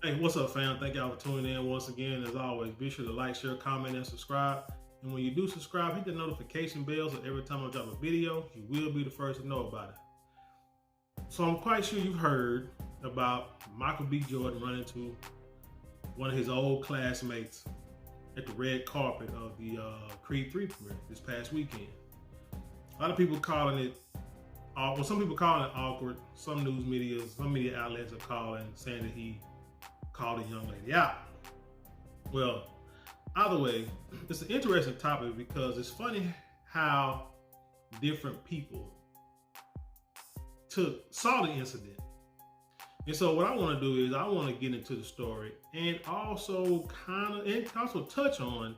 Hey, what's up, fam? Thank y'all for tuning in once again. As always, be sure to like, share, comment, and subscribe. And when you do subscribe, hit the notification bell so every time I drop a video, you will be the first to know about it. So I'm quite sure you've heard about Michael B. Jordan running into one of his old classmates at the red carpet of the Creed 3 premiere this past weekend. A lot of people calling it, some people calling it awkward. Some media outlets are saying that he called a young lady out. Well, either way, it's an interesting topic because it's funny how different people saw the incident. And so what I want to do is I want to get into the story and also touch on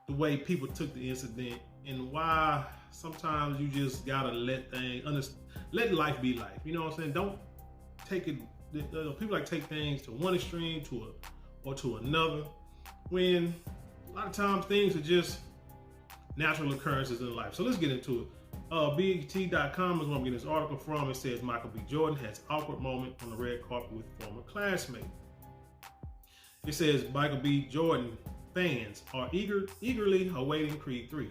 the way people took the incident and why sometimes you just gotta let life be life. You know what I'm saying? Don't take it. People take things to one extreme or to another, when a lot of times things are just natural occurrences in life. So let's get into it. BET.com is where I'm getting this article from. It says Michael B. Jordan has awkward moment on the red carpet with former classmate. It says Michael B. Jordan fans are eagerly awaiting Creed 3,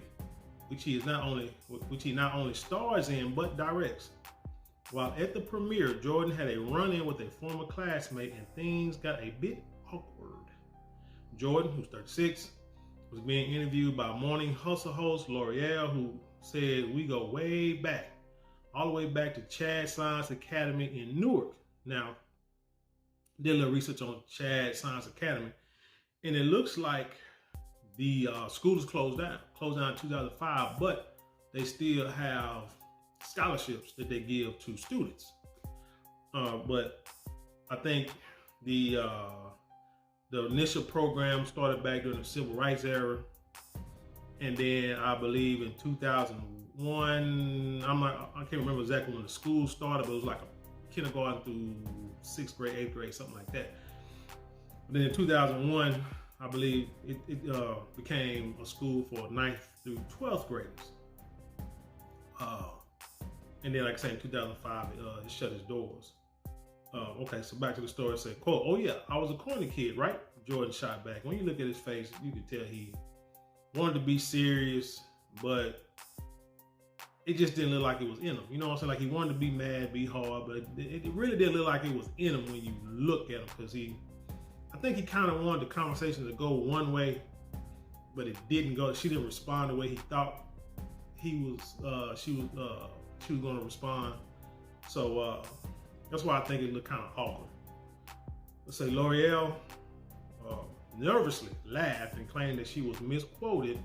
which he not only stars in but directs. While at the premiere, Jordan had a run-in with a former classmate and things got a bit awkward. Jordan, who's 36, was being interviewed by morning hustle host L'Oreal, who said, "We go way back, all the way back to Chad Science Academy in Newark." Now, did a little research on Chad Science Academy, and it looks like the school is closed down in 2005, but they still have scholarships that they give to students. But I think the initial program started back during the civil rights era, and then I believe in 2001, I can't remember exactly when the school started, but it was like a kindergarten through 6th grade, 8th grade, something like that. But then in 2001, I believe it became a school for 9th through 12th graders. And then, like I say, in 2005, it shut its doors. Okay, so back to the story. It said, quote, "Oh yeah, I was a corny kid, right?" Jordan shot back. When you look at his face, you could tell he wanted to be serious, but it just didn't look like it was in him. You know what I'm saying? Like he wanted to be mad, be hard, but it really didn't look like it was in him when you look at him, because I think he kind of wanted the conversation to go one way, but it didn't go. She didn't respond the way he thought she was going to respond. So that's why I think it looked kind of awkward. Let's say L'Oreal nervously laughed and claimed that she was misquoted.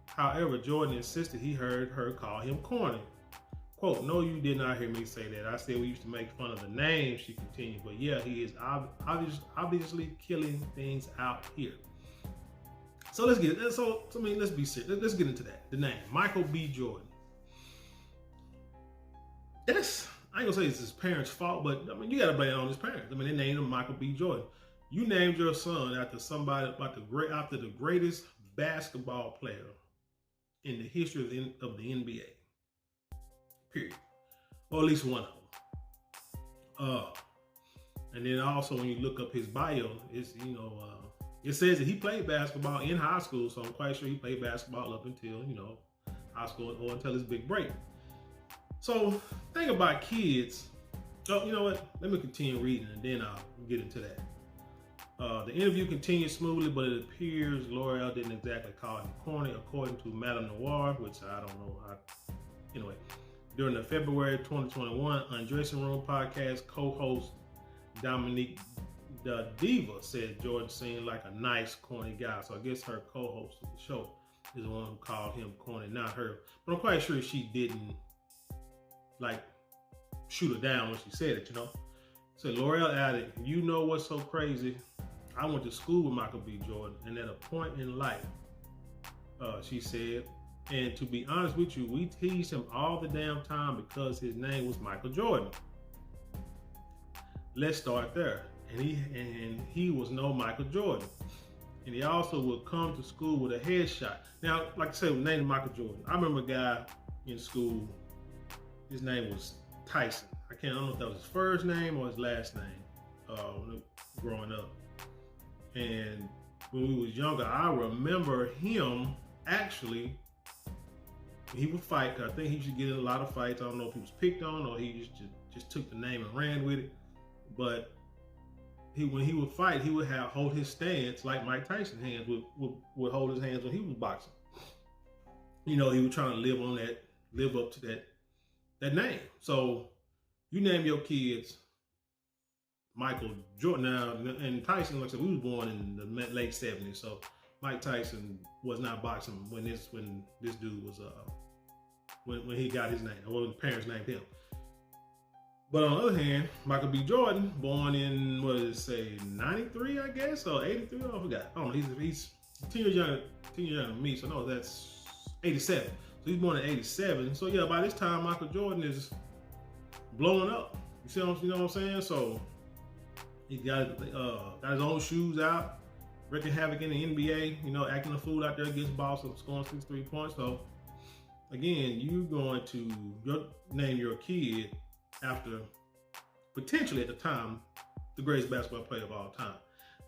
However, Jordan insisted he heard her call him corny. Quote, "No, you did not hear me say that. I said we used to make fun of the name," she continued. "But yeah, he is obviously killing things out here." So let's get it. Let's be serious. Let's get into that. The name, Michael B. Jordan. I ain't gonna say it's his parents' fault, but I mean, you gotta blame it on his parents. I mean, they named him Michael B. Jordan. You named your son after after the greatest basketball player in the history of the NBA. Period. Or at least one of them. And then also when you look up his bio, it says that he played basketball in high school, so I'm quite sure he played basketball up until, high school or until his big break. So, think about kids. Oh, you know what? Let me continue reading and then I'll get into that. The interview continued smoothly, but it appears L'Oreal didn't exactly call him corny, according to Madame Noir, which I don't know. Anyway, during the February 2021 Undressing Room podcast, co-host Dominique the Diva said Jordan seemed like a nice, corny guy. So I guess her co-host of the show is the one who called him corny, not her. But I'm quite sure she didn't shoot her down when she said it, So L'Oreal added, "You know what's so crazy? I went to school with Michael B. Jordan, and at a point in life," she said, "and to be honest with you, we teased him all the damn time because his name was Michael Jordan. Let's start there. And he was no Michael Jordan. And he also would come to school with a headshot." Now, like I said, named Michael Jordan. I remember a guy in school, his name was Tyson. I don't know if that was his first name or his last name. growing up. And when we was younger, I remember him actually, he would fight. I think he used to get in a lot of fights. I don't know if he was picked on or he just took the name and ran with it. But when he would fight, he would hold his stance like Mike Tyson hands would hold his hands when he was boxing. You know, he was trying to live up to that name. So you name your kids Michael Jordan. Now, and Tyson, like I said, we was born in the late 70s. So Mike Tyson was not boxing when this dude was when he got his name, or when his parents named him. But on the other hand, Michael B. Jordan, born in, what did it say, 93, I guess, or 83, I forgot. I don't know, he's 10 years younger than me, so no, that's 87. So he's born in 87. So yeah, by this time, Michael Jordan is blowing up. You know what I'm saying? So he got his own shoes out, wreaking havoc in the NBA, you know, acting a fool out there against Boston, scoring 63 points. So again, you're going to name your kid after, potentially at the time, the greatest basketball player of all time.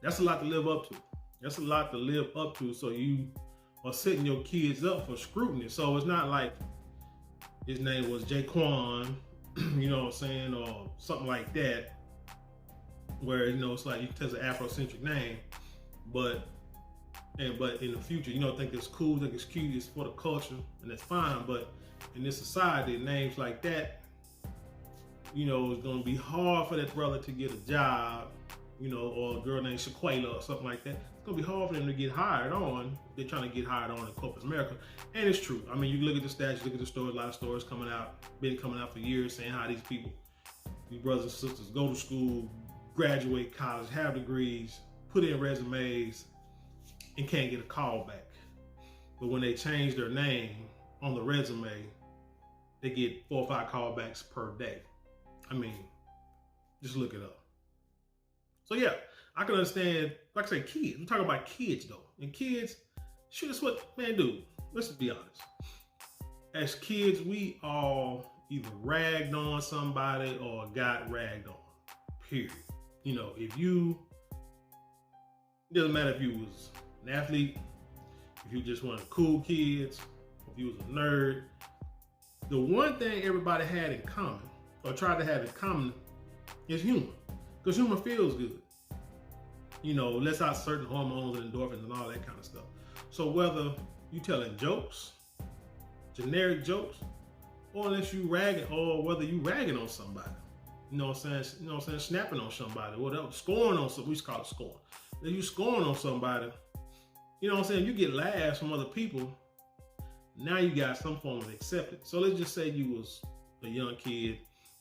That's a lot to live up to. That's a lot to live up to. So you are setting your kids up for scrutiny. So it's not like his name was Jaquan, you know what I'm saying, or something like that, where, you know, it's like, it's an Afrocentric name, but in the future, you know, think it's cool, think it's cute, it's for the culture, and that's fine. But in this society, names like that, you know, it's going to be hard for that brother to get a job, you know, or a girl named Shaquela or something like that. It's going to be hard for them to get hired on. They're trying to get hired on in corporate America. And it's true. I mean, you look at the stats, look at the stories, a lot of stories been coming out for years, saying how these people, these brothers and sisters, go to school, graduate college, have degrees, put in resumes, and can't get a call back. But when they change their name on the resume, they get 4 or 5 callbacks per day. I mean, just look it up. So yeah, I can understand, like I say, kids. We're talking about kids though. And kids, shoot, that's what, man, dude, let's just be honest. As kids, we all either ragged on somebody or got ragged on, period. You know, it doesn't matter if you was an athlete, if you just one of the cool kids, if you was a nerd. The one thing everybody had in common, or tried to have in common, is humor. Because humor feels good. You know, lets out certain hormones and endorphins and all that kind of stuff. So whether you telling jokes, generic jokes, or unless you ragging, or whether you ragging on somebody, you know what I'm saying? You know what I'm saying? Snapping on somebody, whatever, scoring on somebody, we just call it scoring. If you scoring on somebody, you know what I'm saying? You get laughs from other people. Now you got some form of acceptance. So let's just say you was a young kid,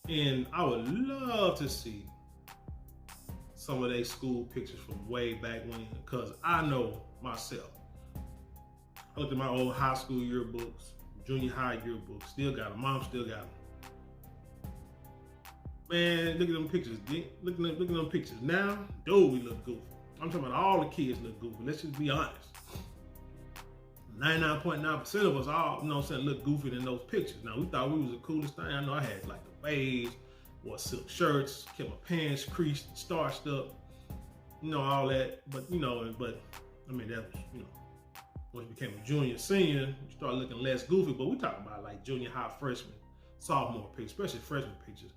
and I would love to see some of their school pictures from way back when, because I know myself. I looked at my old high school yearbooks, junior high yearbooks, still got them, mom still got them. Man, look at them pictures. Look at them pictures. Now, dude, we look goofy. I'm talking about all the kids look goofy. Let's just be honest. 99.9% of us all, you know what I'm saying, look goofy in those pictures. Now, we thought we was the coolest thing. I know I had like the waves, wore silk shirts, kept my pants creased, starched up, you know, all that. But, you know, I mean, that was, you know, once you became a junior, senior, you start looking less goofy. But we talking about like junior high, freshman, sophomore pictures, especially freshman pictures.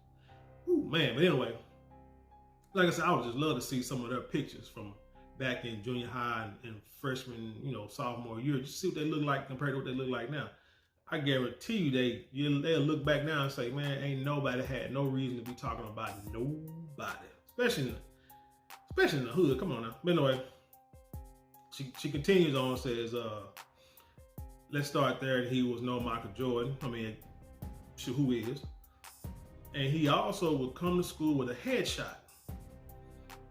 Ooh, man, but anyway, like I said, I would just love to see some of their pictures from back in junior high and freshman, you know, sophomore year, just see what they look like compared to what they look like now. I guarantee you they'll look back now and say, man, ain't nobody had no reason to be talking about nobody, especially in the hood. Come on now. But anyway, she continues on, says, let's start there. He was no Michael Jordan. I mean, who is? And he also would come to school with a headshot.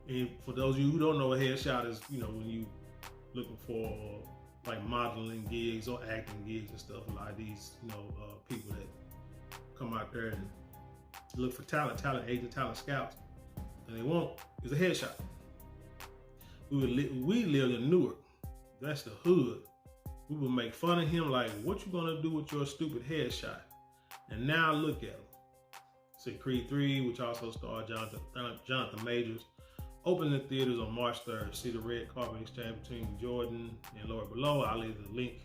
And for those of you who don't know, a headshot is, you know, when you looking for like modeling gigs or acting gigs and stuff, like these, you know, people that come out there and look for talent agents, talent scouts, and they won't. It's a headshot. We lived in Newark. That's the hood. We would make fun of him like, what you gonna do with your stupid headshot? And now look at him. See Creed 3, which also starred Jonathan Majors. opening the theaters on March 3rd. See the red carpet exchange between Jordan and Lord Below. I'll leave the link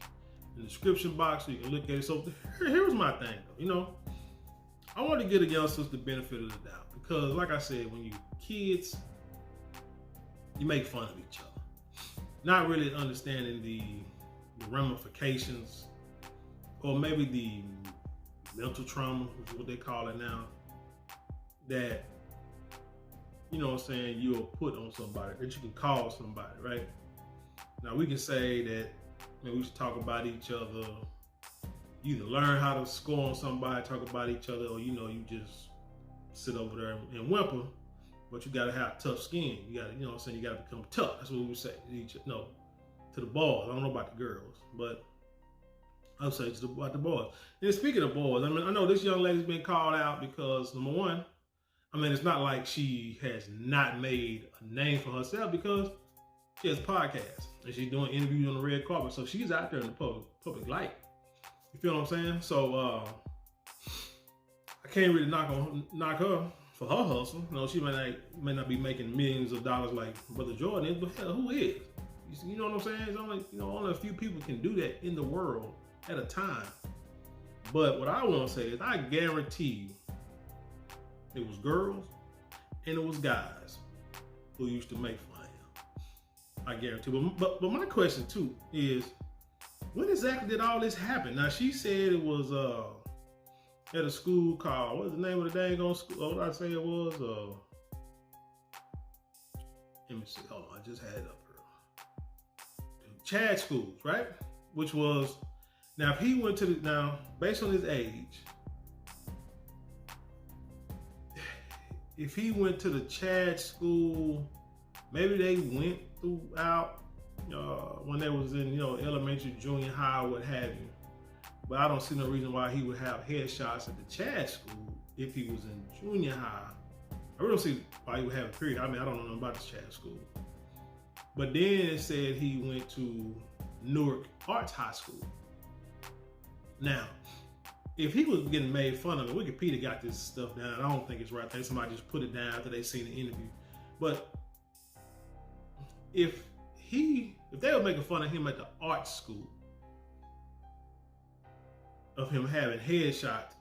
in the description box so you can look at it. So here's my thing though, I want to give the youngsters the benefit of the doubt because like I said, when you kids, you make fun of each other. Not really understanding the ramifications or maybe the mental trauma, which is what they call it now, that, you'll put on somebody, that you can cause somebody, right? Now we can say that, we should talk about each other, either learn how to score on somebody, talk about each other, or, you just sit over there and whimper, but you gotta have tough skin. You gotta, you gotta become tough. That's what we would say to the boys. I don't know about the girls, but I'll say about the boys. And speaking of boys, I know this young lady's been called out because, number one, it's not like she has not made a name for herself because she has podcasts and she's doing interviews on the red carpet. So she's out there in the public light. You feel what I'm saying? So I can't really knock her for her hustle. She may not be making millions of dollars like Brother Jordan is, but hell, who is? You know what I'm saying? It's only a few people can do that in the world at a time. But what I want to say is I guarantee you it was girls and it was guys who used to make fun of him. I guarantee. But my question too is, when exactly did all this happen? Now she said it was at a school called, what's the name of the dang on school? What did I say it was? Let me see. Hold on, I just had it up here. Chad schools, right? Which was, now if he went to based on his age, if he went to the Chad school, maybe they went throughout when they was in, elementary, junior high, what have you. But I don't see no reason why he would have headshots at the Chad school if he was in junior high. I really don't see why he would have a period. I don't know nothing about the Chad school. But then it said he went to Newark Arts High School. Now, if he was getting made fun of, Wikipedia got this stuff down. I don't think it's right. I think somebody just put it down after they seen the interview. But if they were making fun of him at the art school, of him having headshots,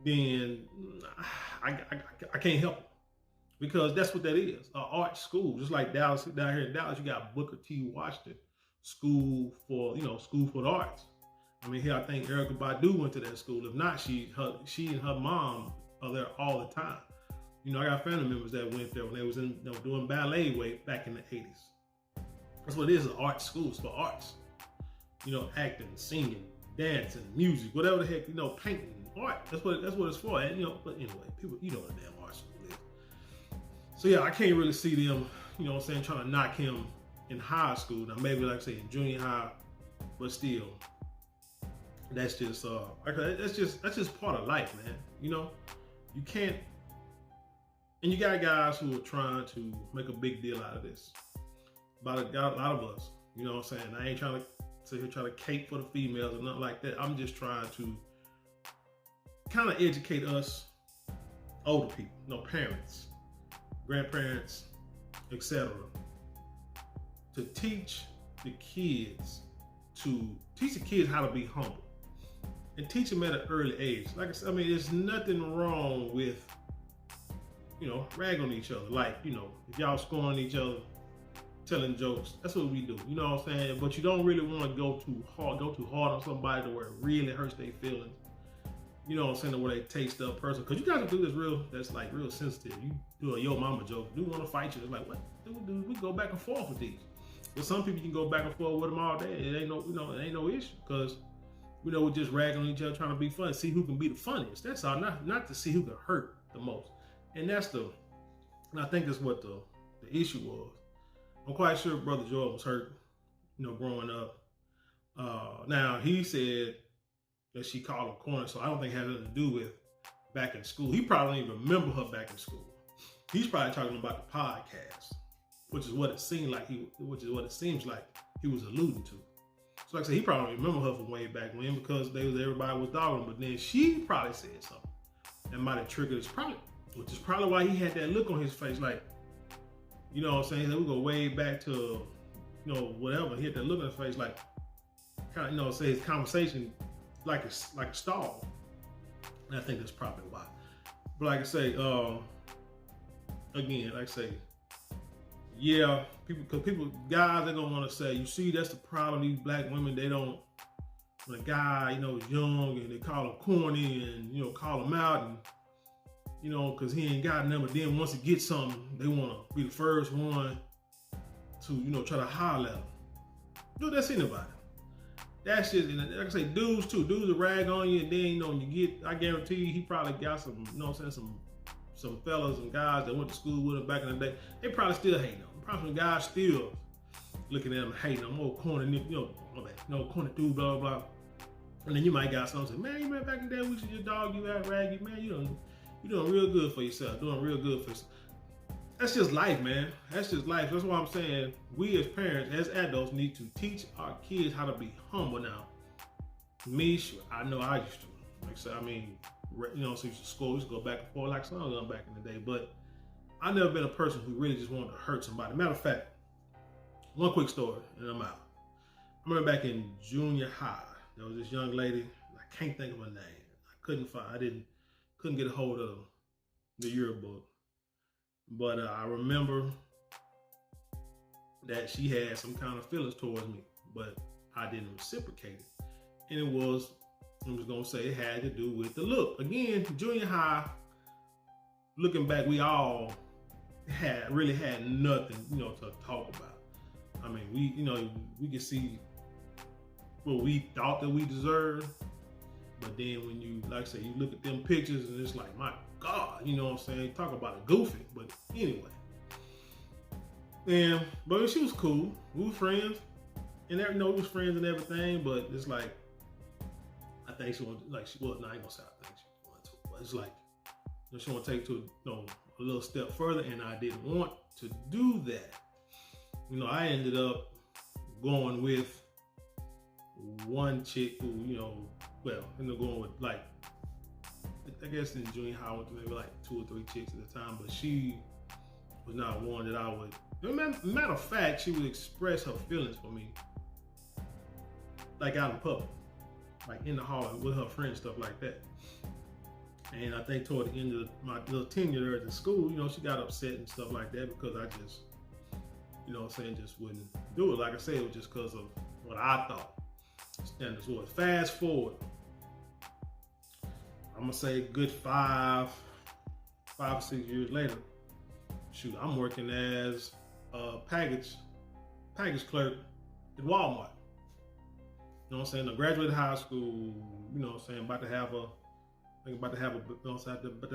then I can't help him. Because that's what that is, an art school. Just like Dallas, down here in Dallas, you got Booker T. Washington School for the Arts. Here I think Erykah Badu went to that school. If not, she and her mom are there all the time. I got family members that went there when they was doing ballet way back in the 80s. That's what it is, an art school. It's for arts. Acting, singing, dancing, music, whatever the heck, painting, art. That's what it's for. And, but anyway, people, what a damn art school is. So yeah, I can't really see them, trying to knock him in high school. Now maybe like I say in junior high, but still, that's just that's just part of life, man. You can't. And you got guys who are trying to make a big deal out of this. About a lot of us, you know what I'm saying? I ain't trying to sit here trying to cape for the females or nothing like that. I'm just trying to kind of educate us older people, parents, grandparents, etc. to teach the kids how to be humble and teach them at an early age. Like I said, there's nothing wrong with rag on each other. Like, if y'all scoring each other, telling jokes, that's what we do. You know what I'm saying? But you don't really want to go too hard on somebody to where it really hurts their feelings. You know what I'm saying? To where they take stuff personal. Because you guys do this that's like real sensitive. You do a yo mama joke, do want to fight you. It's like, what? Dude, we go back and forth with these. But some people you can go back and forth with them all day. It ain't no issue. Because we're just ragging on each other, trying to be funny, see who can be the funniest. That's all. Not to see who can hurt the most. And I think that's what the issue was. I'm quite sure Brother Jordan was hurt, growing up. Now he said that she called him corny, so I don't think it had nothing to do with back in school. He probably don't even remember her back in school. He's probably talking about the podcast, which is what it seems like he was alluding to. So like I said, he probably don't remember her from way back when because everybody was dogging him, but then she probably said something that might have triggered his problem. Which is probably why he had that look on his face like, You know what I'm saying? We go way back to, whatever. He had that look on his face, like, kind of, say his conversation like a stall. And I think that's probably why. But like I say, again, like I say, yeah, guys, they're gonna want to say, you see, that's the problem. These black women, they don't. When a guy, is young and they call him corny and call him out and because he ain't got nothing. But then once he gets something, they want to be the first one to try to holler at him. That's anybody. That's just, like I say, dudes too. Dudes will rag on you, and then when you get, I guarantee you, he probably got some, some fellas and guys that went to school with him back in the day. They probably still hating him. Probably some guys still looking at him, hating him, corny, corny dude, blah blah. And then you might got something say, man, you remember back in the day we used to just dog you out, rag you, man. You doing real good for yourself. Doing real good for yourself. That's just life, man. That's just life. That's why I'm saying we as parents, as adults, need to teach our kids how to be humble now. Me, I know I used to. Like I said, so we used to school, we used to go back and forth like some of them back in the day. But I've never been a person who really just wanted to hurt somebody. Matter of fact, one quick story, and I'm out. I remember back in junior high, there was this young lady. I can't think of her name. Couldn't get a hold of the yearbook. But I remember that she had some kind of feelings towards me, but I didn't reciprocate it. And I'm just gonna say it had to do with the look. Again, junior high, looking back, we all really had nothing, to talk about. We could see what we thought that we deserved, but then when you, like I say, you look at them pictures and it's like, my God, you know what I'm saying? Talk about a goofy, but anyway. But she was cool. We were friends, and we was friends and everything. But it's like, I think she wanted, like she was. No, I ain't gonna say I think she wanted to, but it's like she want to take it to a little step further, and I didn't want to do that. I ended up going with one chick who, ended up going with like, I guess in junior high I went to maybe like 2 or 3 chicks at the time, but she was not one that I would. Matter of fact, she would express her feelings for me, like out in public, like in the hall with her friends, stuff like that. And I think toward the end of my little tenure there at the school, she got upset and stuff like that because I just, just wouldn't do it. Like I said, it was just because of what I thought standards was. Fast forward, I'm gonna say a good 5 or 6 years later. Shoot, I'm working as a package clerk at Walmart. You know what I'm saying? I graduated high school. About to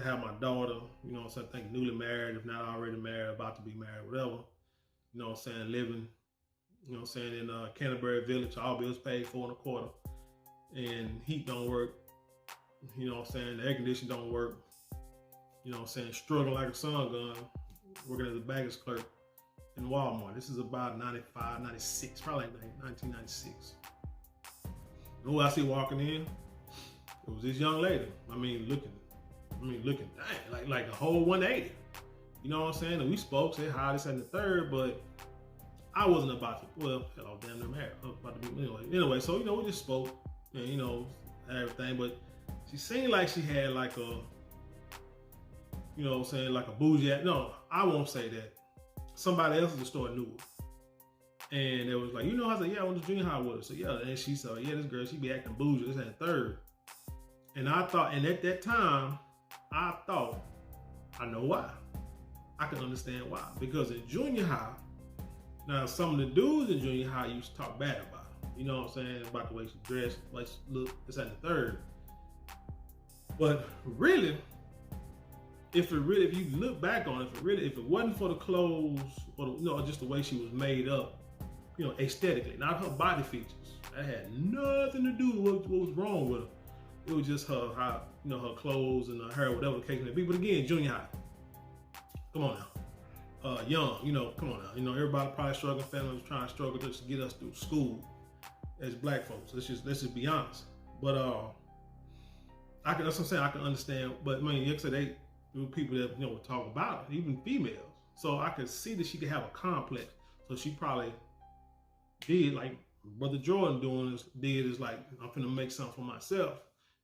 have my daughter. I think newly married, if not already married, about to be married, whatever. Living. In Canterbury Village, all bills paid for in a quarter, and heat don't work. The air conditioning don't work. Struggling like a sun gun, working as a baggage clerk in Walmart. This is about 95, 96, probably like 1996. Who I see walking in? It was this young lady. Looking, dang, like a whole 180. You know what I'm saying? And we spoke, said hi, this and the third, but I wasn't about to, damn near married. I was about to be, anyway, so, we just spoke and, everything, but she seemed like she had like a, like a bougie. No, I won't say that. Somebody else in the store knew her. And it was like, I said, yeah, I went to junior high with her. So yeah, and she said, yeah, this girl, she be acting bougie, this and the third. And I thought, and at that time, I thought, I know why. I can understand why. Because in junior high, now some of the dudes in junior high used to talk bad about her. You know what I'm saying? About the way she dressed, the way she looked, this and the third. But really, if you look back on it, if it wasn't for the clothes or just the way she was made up, aesthetically, not her body features, that had nothing to do with what was wrong with her. It was just her clothes and her hair, whatever the case may be. But again, junior high, come on now, young, come on now, everybody probably struggling, families trying to struggle just to get us through school as black folks. Let's just be honest. But that's what I'm saying. I can understand, but like I said, there were people that would talk about it, even females. So I could see that she could have a complex. So she probably did like Brother Jordan is like, I'm finna make something for myself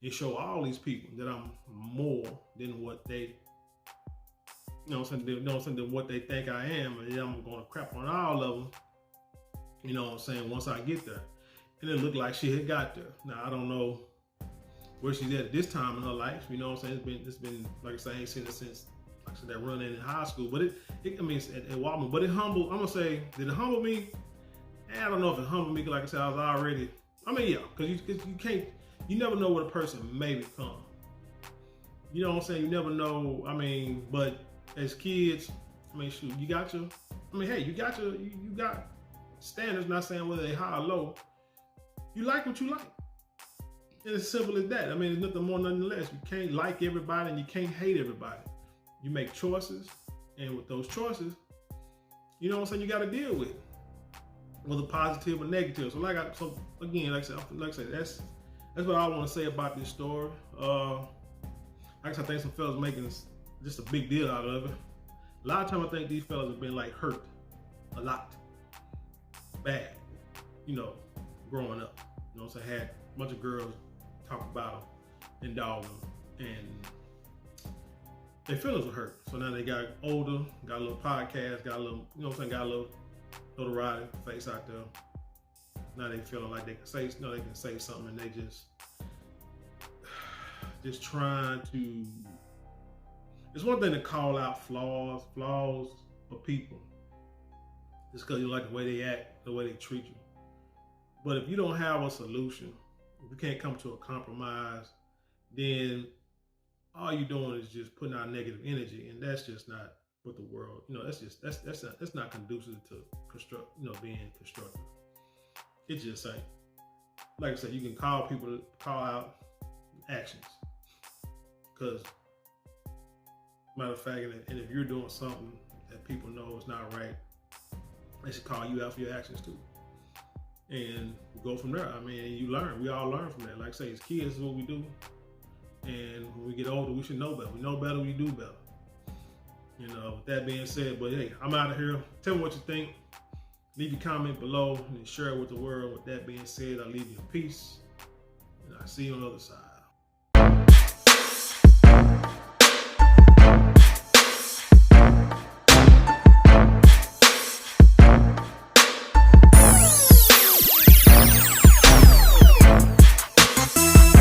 and show all these people that I'm more than what they, you know what I'm saying, than what they think I am. And then I'm gonna crap on all of them, you know what I'm saying, once I get there. And it looked like she had got there. Now I don't know where she's at this time in her life, you know what I'm saying? It's been like I said, I ain't seen her since, like I said, that run in high school. But I mean, it's at Walmart. But it humbled, I'm gonna say, did it humble me? I don't know if it humbled me, like I said, I was already, I mean, yeah, because you can't, you never know what a person may become. You know what I'm saying? You never know, I mean, but as kids, I mean, shoot, you got standards, not saying whether they high or low. You like what you like. And it's simple as that. I mean, it's nothing more, nothing less. You can't like everybody and you can't hate everybody. You make choices, and with those choices, you know what I'm saying, you got to deal with it, whether positive or negative. So again, like I said, that's what I want to say about this story. Like I said, I think some fellas making just a big deal out of it. A lot of times I think these fellas have been like hurt a lot, bad, you know, growing up. You know what I'm saying? Had a bunch of girls talk about them and dog them, and their feelings were hurt. So now they got older, got a little podcast, got a little, you know what I'm saying, got a little notoriety, face out there. Now they feeling like they can say, you know, they can say something, and they just trying to. It's one thing to call out flaws of people. It's because you like the way they act, the way they treat you. But if you don't have a solution, if you can't come to a compromise, then all you're doing is just putting out negative energy, and that's just not what the world, you know, that's not conducive to being constructive. It just ain't. Like I said, you can call out actions. Because, matter of fact, and if you're doing something that people know is not right, they should call you out for your actions too. And go from there. I mean, you learn. We all learn from that. Like I say, as kids, this is what we do. And when we get older, we should know better. We know better, we do better. You know, with that being said, but hey, I'm out of here. Tell me what you think. Leave your comment below and share it with the world. With that being said, I leave you in peace. And I'll see you on the other side.